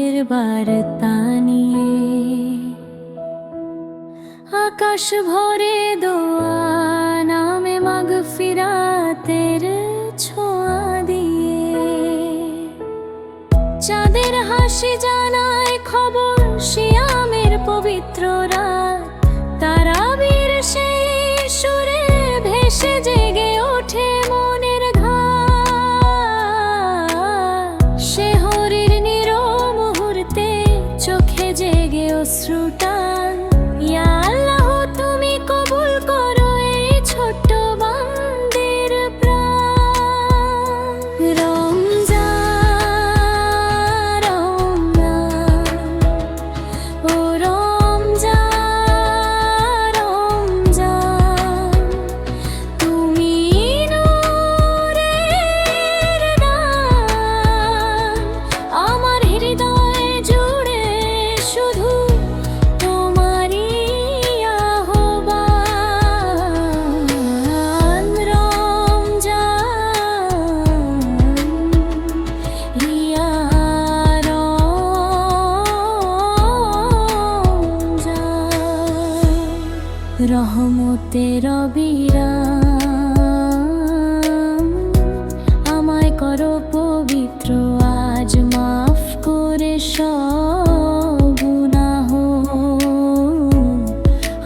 রহমতের বার্তা নিয়ে আকাশ ভরে দোয়া নামে মাগফিরাতের ছোঁয়া দিয়ে চাঁদের হাসি জানায় খবর শিয়ামের পবিত্র রাত তারাবীর সেই সুরে ভেসে জেগে ওঠে মনের ঘাট শেহরির নীরব মুহূর্তে চোখে জেগে অশ্রুটান ইয়া আল্লাহ তুমি কবুল করো এই ছোট্ট বান্দির প্রাণ রমজান ও রমজান তুমি নূরের দান আমার হৃদয় জুড়ে শুধু তোমারই আহ্বান রমজান ইয়া রমজান রহমতের অবিরাম আমায় করো পবিত্র আজ মাফ করে সব গুনাহ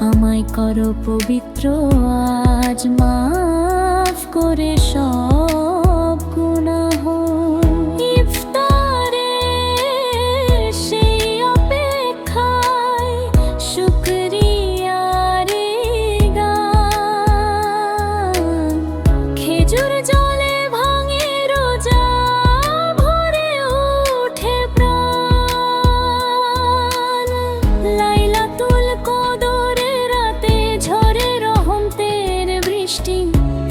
আমায় করো পবিত্র আজ মাফ করে সব গুনাহ ইফতারের সেই অপেক্ষায় শুকরিয়ার গান খেজুর জলে ভাঙে রোজা ভরে ওঠে প্রাণ লাইলাতুল কদরের রাতে ঝরে রহমতের বৃষ্টি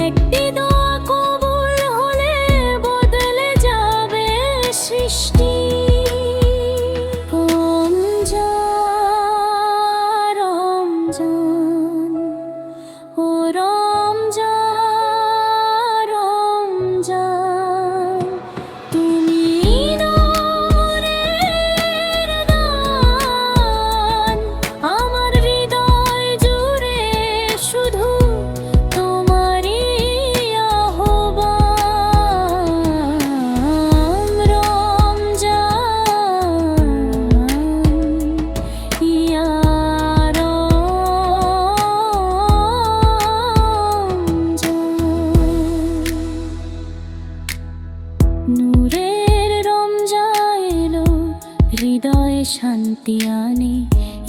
একটি দোয়া কবুল হলে বদলে যাবে সৃষ্টি রমজান রমজান ও রমজান রমজান তুমি নূরের দান আমার হৃদয় জুড়ে শুধু তোমারই আহ্বান রমজান ইয়া রমজান নূরের রমজান এলো হৃদয়ে শান্তি আনে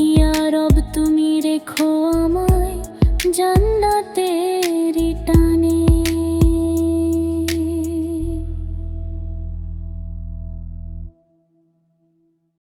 ইয়া রব তুমি